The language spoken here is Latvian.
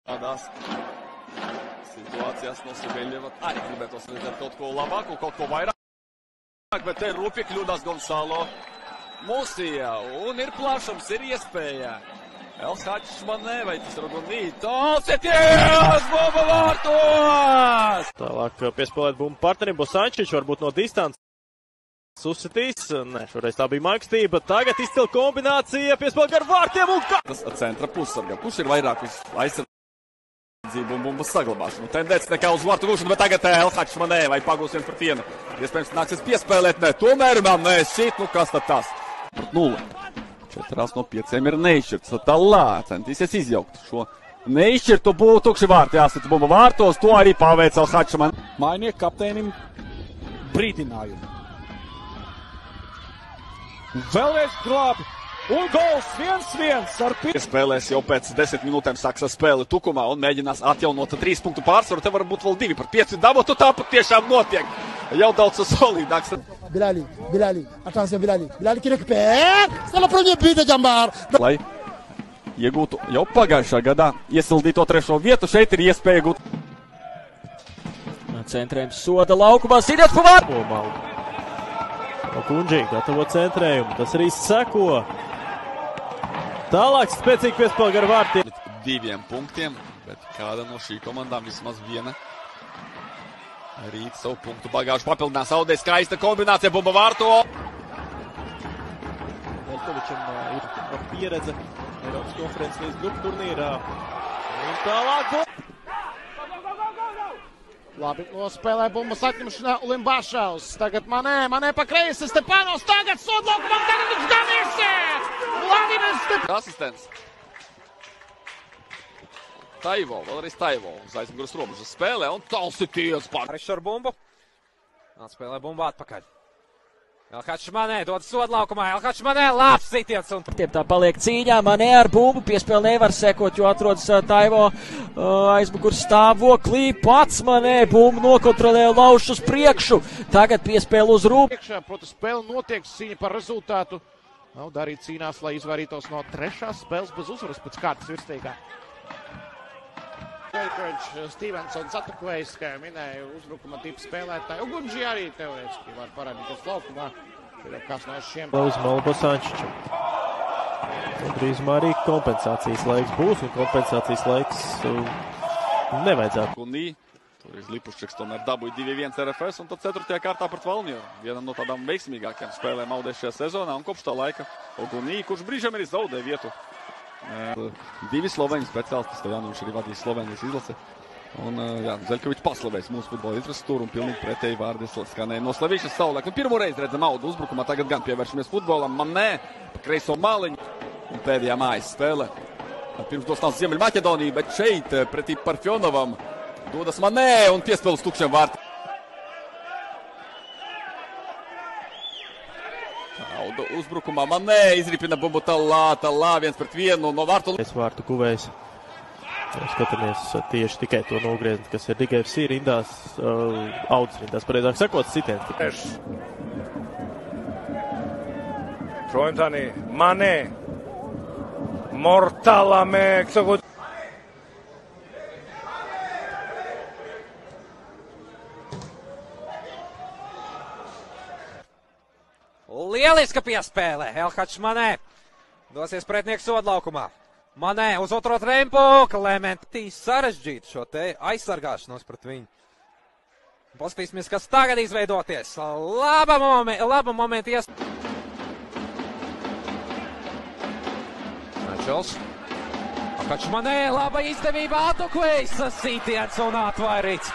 Tādās situācijās no Sebeļeva arī gribētos redzēt kaut ko labāku, kaut ko vairāk, bet te rupi kļūdās Gonzalo Musija, un ir plašums, ir iespēja. Elhačs manē, vai tas ir Gunītos, ieties, bumba vārtos! Tālāk piespēlēt bumbu partnerim, Bosančič varbūt no distances. Susitīs, ne, šoreiz tā bija Maikstība, tagad izcila kombinācija, piespēl gar vārtiem un kā! Tas centra pussarga, kurš ir vairāk aizsardzību un bumbas saglabāšanu. Tendence nekā uz vārtu gūšanu, bet tagad Elhačs manē, vai pagūs 1-1. Iespējams nāksies piespēlēt, ne, tomēr man nešķīt, nu kas tad tas? 0. 4 no 5 ir neizšķirts, Talā centīsies izjaukt šo neizšķirtu tukši vārti, jāsaka bumba vārtos, to arī paveic Elhačs man. Mainiek kapteinim brīdinājumu. Vēlreiz glābi. Un gols 1-1 ar Spēlēs jau pēc 10 minūtēm sāks spēle tukumā un mēģinās atjaunot 3 punktu pārsvaru. Te var būt vēl 2 par 5 dabotu, tā pat tiešām notiek. Jau daudz solīdāks. Bilali, attention Bilali qui récupère, c'est le premier but de Jambar. Lai iegūtu jau pagājušā gadā iesildīto 3. vietu, šeit ir iespēja iegūt. Centrējums soda laukumā, Sīdēts pa vārtu. Kunģī gatavo centrējumu, tas arī seko. Tālāk spēcīgi piespēl gar vārtiem. 2 punktiem, bet kāda no šī komandām vismaz viena rīt savu punktu bagāžu papildinās. Audē skaista kombinācija, bumba vārto. Velkovičam ir pieredze Eiropas konferences līdz grupu turnīrā. Un tālāk. Labi, nospēlē bumbas atņemšanā Ulimbašaus. Tagad manē pa kreisi Stepanovs, tagad sodlaukumā, tagad viņš gan iesiet! Vladimirs Stepanovs! Asistents. Taivo, vēlreiz Taivo uz aizmugures robežas spēlē un Talsities pār. Arišs ar bumbu. Atspēlē bumbu atpakaļ. Elhačs manē dod sodlaukumā, Elhačs manē labs sitiens un... Tā paliek cīņā, manē ar bumbu, piespēle nevar sekot, jo atrodas Taivo aizmugures stāvoklī. Pats manē bumbu nokontrolē, lauž uz priekšu. Tagad piespēle uz rūpu. Proti spēle notiek, cīņa par rezultātu. Nauda arī cīnās, lai izvairītos no 3. spēles bez uzvaras pēc kārtas virstīgā. Stevensons atakojis, kā jau minēju, uzbrukuma tipu spēlētāji. Ugunģi arī teorētiski var parādīties laukumā. Ir kāds no šiem. Uzmala Bosančičam. Drīzumā arī kompensācijas laiks būs, un kompensācijas laiks nevajadzētu. Kunī, tur Lipuščiks tomēr dabūja 2-1 RFS, un tad 4. kārtā pret Valmieru. Viena no tādām veiksmīgākajām spēlēm Audē šajā sezonā, un kopš tā laika Kunī, kurš brīžam arī zaudē vietu. 2 sloveņu speciālisti, Stojanovičs arī vadīs Slovenijas izlase. Un Zeļkovičs paslavēs mūsu futbola infrastruktūru un pilnīgi pretēji vārdi skanēja no slavīšanas savulaik. Un pirmo reizi redzam Audu uzbrukumā, tagad gan pievēršamies futbolam. Manē, pa kreiso maliņu un pēdējā mājas spēle. Pirms dos nāc Ziemeļmaķedoniju, bet šeit pretī Parfjonovam dodas Manē un piespēl uz tukšiem vārtiem. Audu uzbrukumā Manē izripina bumbu Talā 1-1 no vārtu. Vārtu guvējs. Skatāmies tieši tikai to nogriezni, kas ir tikai FC rindās, Audas rindās, pareizāk sakot, sitiens. Trointani, Manē, Mortalame, sagot. Lieliska piespēle. Elhačs manē. Dosies pretnieks sodlaukumā. Manē uz otro trempu. Klementīs sarežģīt šo te aizsargāšanos pret viņu. Paskatīsimies, kas tagad izveidoties. Laba momenta ies. Načels. Elhačs manē. Laba izdevība. Atukvejs sītiens un atvairīts.